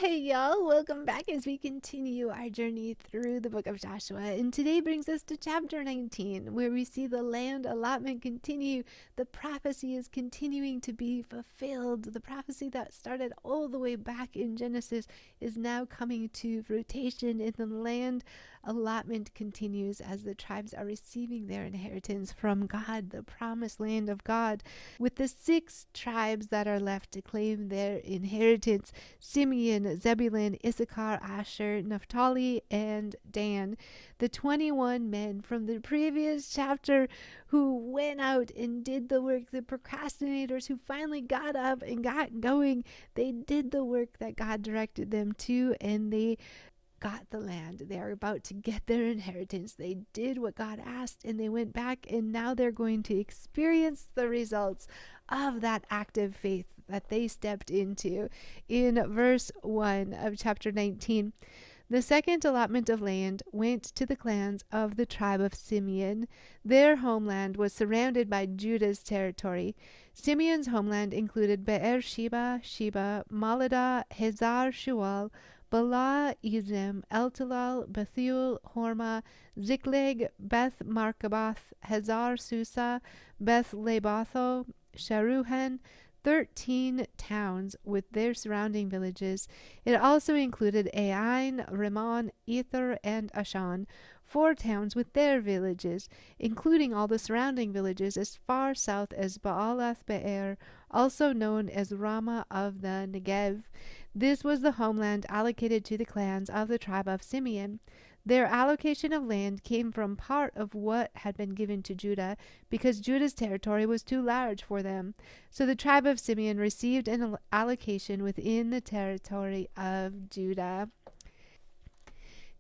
Hey y'all, welcome back as we continue our journey through the book of Joshua. And today brings us to chapter 19, where we see the land allotment continue. The prophecy is continuing to be fulfilled. The prophecy that started all the way back in Genesis is now coming to fruition, and the land allotment continues as the tribes are receiving their inheritance from God, the promised land of God. With the 6 tribes that are left to claim their inheritance: Simeon, Zebulun, Issachar, Asher, Naphtali, and Dan. The 21 men from the previous chapter who went out and did the work, the procrastinators who finally got up and got going, they did the work that God directed them to, and they got the land. They are about to get their inheritance. They did what God asked, and they went back, and now they're going to experience the results of that active faith that they stepped into. In verse 1 of chapter 19, the second allotment of land went to the clans of the tribe of Simeon. Their homeland was surrounded by Judah's territory. Simeon's homeland included Beer-sheba, Sheba, Maladah, Hazar Shual, Bala, Ezem, Eltalal, Bethuel, Hormah, Ziklag, Beth Markaboth, Hazar Susa, Beth Lebatho, Sharuhen, 13 towns with their surrounding villages. It also included Ain, Rimmon, Ether, and Ashan, 4 towns with their villages, including all the surrounding villages as far south as Baalath Be'er, also known as Ramah of the Negev. This was the homeland allocated to the clans of the tribe of Simeon. Their allocation of land came from part of what had been given to Judah, because Judah's territory was too large for them. So the tribe of Simeon received an allocation within the territory of Judah.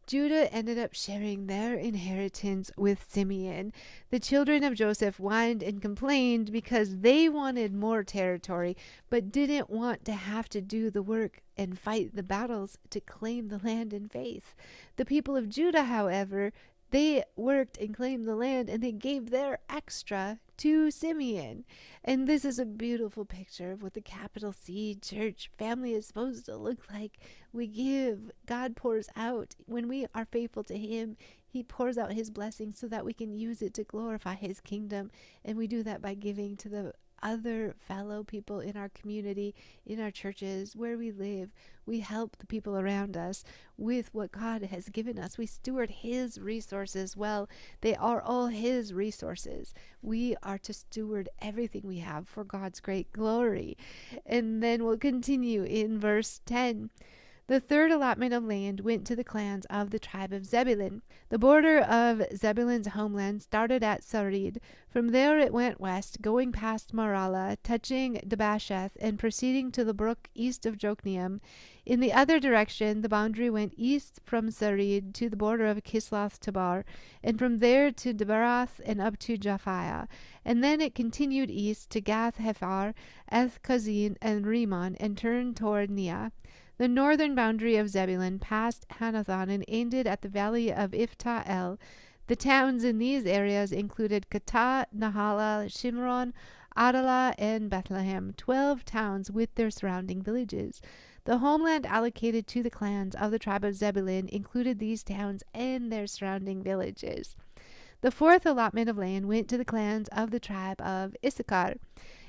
Judah ended up sharing their inheritance with Simeon. The children of Joseph whined and complained because they wanted more territory, but didn't want to have to do the work and fight the battles to claim the land in faith. The people of Judah, however, they worked and claimed the land, and they gave their extra to Simeon. And this is a beautiful picture of what the capital C church family is supposed to look like. We give, God pours out. When we are faithful to Him, He pours out His blessings so that we can use it to glorify His kingdom. And we do that by giving to the other fellow people in our community, in our churches, where we live. We help the people around us with what God has given us. We steward His resources well. They are all His resources. We are to steward everything we have for God's great glory. And then we'll continue in verse 10. The third allotment of land went to the clans of the tribe of Zebulun. The border of Zebulun's homeland started at Sarid. From there it went west, going past Maralah, touching Dabasheth, and proceeding to the brook east of Jokneam. In the other direction, the boundary went east from Sarid to the border of Kisloth Tabar, and from there to Debarath and up to Japhiah. And then it continued east to Gath Hephar, Eth Kazin, and Rimmon, and turned toward Neah. The northern boundary of Zebulun passed Hanathon and ended at the valley of Iphta-El. The towns in these areas included Katah, Nahala, Shimron, Adalah, and Bethlehem, 12 towns with their surrounding villages. The homeland allocated to the clans of the tribe of Zebulun included these towns and their surrounding villages. The fourth allotment of land went to the clans of the tribe of Issachar.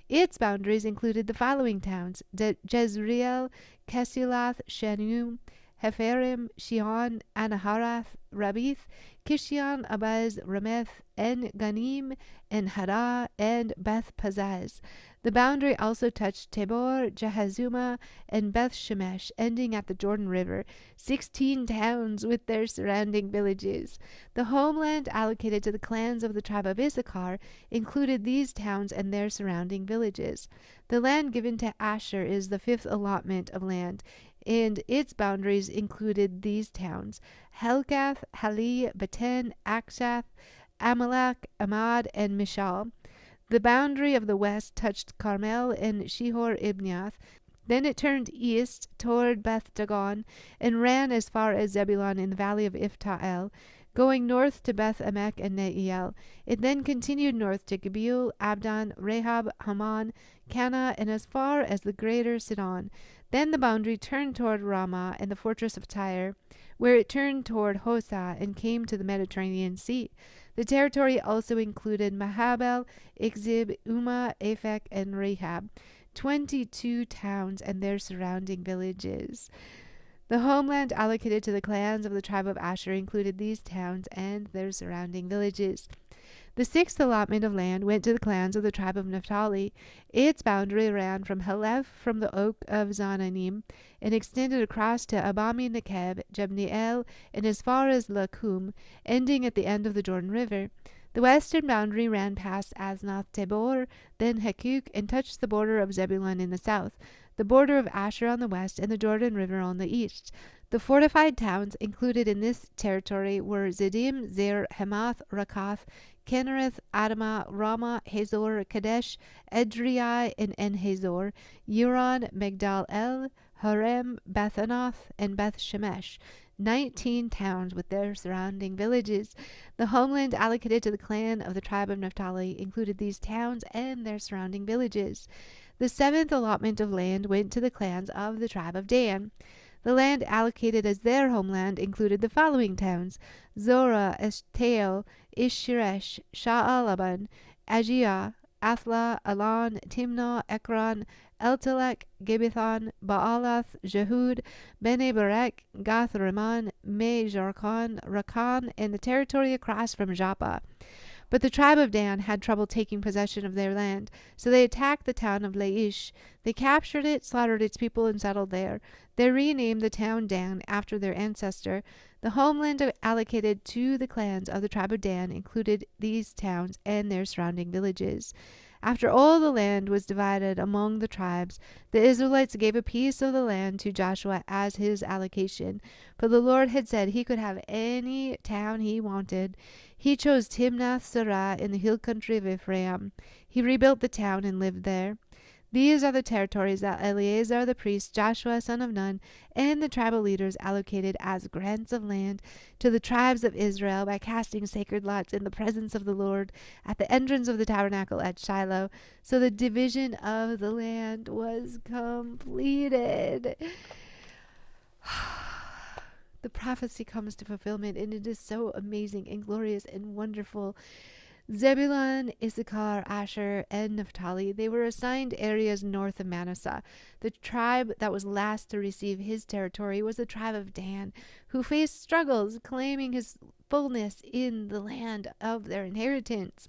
Its boundaries included the following towns: Jezreel, Kesulath, Shanum, Hepharim, Shion, Anaharath, Rabith, Kishion, Abaz, Rameth, En Ganim, and Harah, and Beth Pazaz. The boundary also touched Tabor, Jahazuma, and Beth Shemesh, ending at the Jordan River, 16 towns with their surrounding villages. The homeland allocated to the clans of the tribe of Issachar included these towns and their surrounding villages. The land given to Asher is the fifth allotment of land, and its boundaries included these towns: Helkath, Hali, Beten, Akshath, Amalek, Amad, and Mishal. The boundary of the west touched Carmel and Shihor-Ibniath. Then it turned east toward Beth Dagon and ran as far as Zebulun in the valley of Iphta-El, going north to Beth Emek and Neiel. It then continued north to Gibeul, Abdon, Rahab, Haman, Cana, and as far as the greater Sidon. Then the boundary turned toward Ramah and the fortress of Tyre, where it turned toward Hosa and came to the Mediterranean Sea. The territory also included Mahabel, Ixib, Umma, Aphek, and Rahab, 22 towns and their surrounding villages. The homeland allocated to the clans of the tribe of Asher included these towns and their surrounding villages. The sixth allotment of land went to the clans of the tribe of Naphtali. Its boundary ran from Halef, from the oak of Zananim, and extended across to Abami Nekeb, Jebneel, and as far as Lakum, ending at the end of the Jordan River. The western boundary ran past Aznath Tabor, then Hekuk, and touched the border of Zebulun in the south, the border of Asher on the west, and the Jordan River on the east. The fortified towns included in this territory were Ziddim, Zer, Hamath, Rakath, Kinnereth, Adamah, Ramah, Hazor, Kadesh, Edrei, and En-Hazor, Euron, Migdal El, Harem, Bethanath, and Beth Shemesh, 19 towns with their surrounding villages. The homeland allocated to the clan of the tribe of Naphtali included these towns and their surrounding villages. The seventh allotment of land went to the clans of the tribe of Dan. The land allocated as their homeland included the following towns: Zorah, Eshtaol, Ish-Sheresh, Sha'alaban, Ajiah, Athla, Alon, Timnah, Ekron, Eltelek, Gibbethon, Baalath, Jehud, Bene Berek, Gath Rimmon, Me Jarkon, Rakan, and the territory across from Joppa. But the tribe of Dan had trouble taking possession of their land, so they attacked the town of Laish. They captured it, slaughtered its people, and settled there. They renamed the town Dan after their ancestor. The homeland allocated to the clans of the tribe of Dan included these towns and their surrounding villages. After all the land was divided among the tribes, the Israelites gave a piece of the land to Joshua as his allocation, for the Lord had said he could have any town he wanted. He chose Timnath-Serah in the hill country of Ephraim. He rebuilt the town and lived there. These are the territories that Eleazar the priest, Joshua son of Nun, and the tribal leaders allocated as grants of land to the tribes of Israel by casting sacred lots in the presence of the Lord at the entrance of the tabernacle at Shiloh. So the division of the land was completed. The prophecy comes to fulfillment, and it is so amazing and glorious and wonderful. Zebulun, Issachar, Asher, and Naphtali, they were assigned areas north of Manasseh. The tribe that was last to receive his territory was the tribe of Dan, who faced struggles claiming his fullness in the land of their inheritance.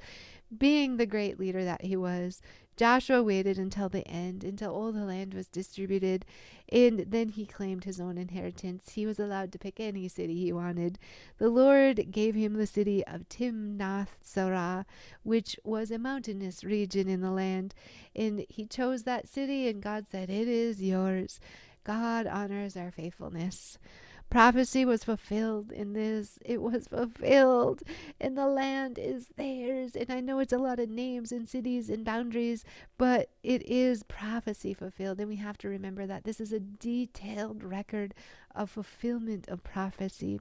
Being the great leader that he was, Joshua waited until the end, until all the land was distributed, and then he claimed his own inheritance. He was allowed to pick any city he wanted. The Lord gave him the city of Timnath-Serah, which was a mountainous region in the land, and he chose that city, and God said, "It is yours." God honors our faithfulness. Prophecy was fulfilled in this. It was fulfilled, and the land is theirs. And I know it's a lot of names and cities and boundaries, but it is prophecy fulfilled. And we have to remember that this is a detailed record of fulfillment of prophecy.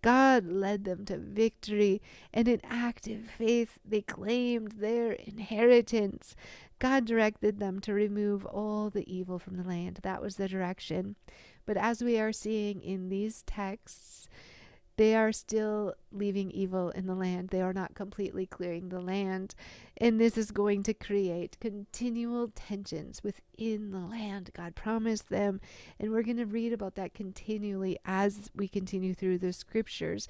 God led them to victory, and in active faith they claimed their inheritance. God directed them to remove all the evil from the land. That was the direction. But as we are seeing in these texts, they are still leaving evil in the land. They are not completely clearing the land. And this is going to create continual tensions within the land. God promised them. And we're going to read about that continually as we continue through the scriptures.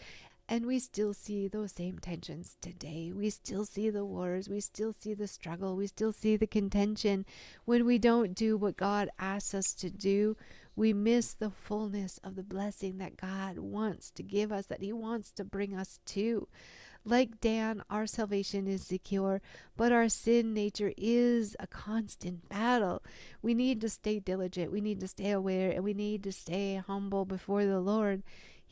And we still see those same tensions today. We still see the wars. We still see the struggle. We still see the contention. When we don't do what God asks us to do, we miss the fullness of the blessing that God wants to give us, that he wants to bring us to. Like Dan, our salvation is secure, but our sin nature is a constant battle. We need to stay diligent. We need to stay aware, and we need to stay humble before the Lord.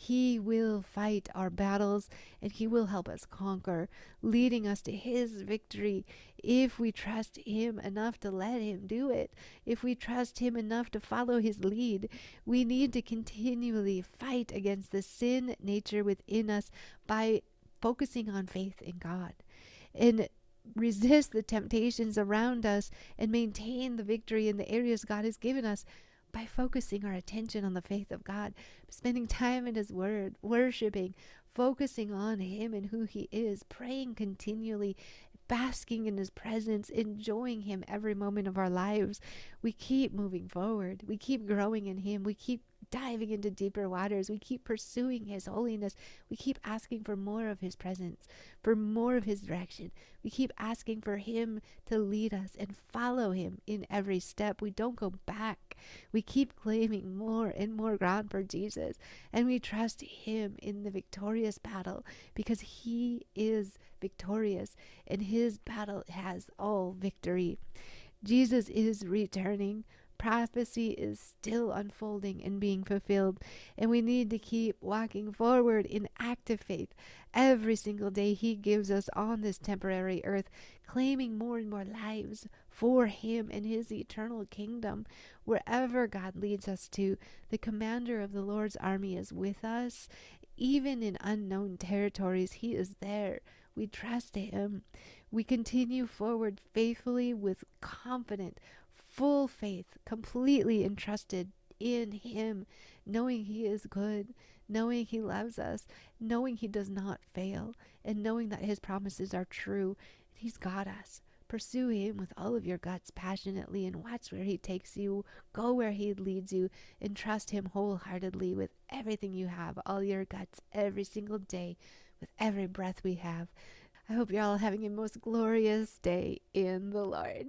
He will fight our battles, and he will help us conquer, leading us to his victory if we trust him enough to let him do it. If we trust him enough to follow his lead, we need to continually fight against the sin nature within us by focusing on faith in God, and resist the temptations around us and maintain the victory in the areas God has given us by focusing our attention on the faith of God, spending time in His Word, worshiping, focusing on Him and who He is, praying continually, basking in His presence, enjoying Him every moment of our lives. We keep moving forward. We keep growing in Him. We keep diving into deeper waters. We keep pursuing His holiness. We keep asking for more of His presence, for more of His direction. We keep asking for Him to lead us and follow Him in every step. We don't go back. We keep claiming more and more ground for Jesus, and we trust Him in the victorious battle because He is victorious and His battle has all victory. Jesus is returning. Prophecy is still unfolding and being fulfilled, and we need to keep walking forward in active faith every single day He gives us on this temporary earth, claiming more and more lives for Him and His eternal kingdom. Wherever God leads us to, the commander of the Lord's army is with us. Even in unknown territories, He is there. We trust Him. We continue forward faithfully with confident, full faith, completely entrusted in Him, knowing He is good, knowing He loves us, knowing He does not fail, and knowing that His promises are true. He's got us. Pursue Him with all of your guts passionately and watch where He takes you. Go where He leads you and trust Him wholeheartedly with everything you have, all your guts, every single day, with every breath we have. I hope you're all having a most glorious day in the Lord.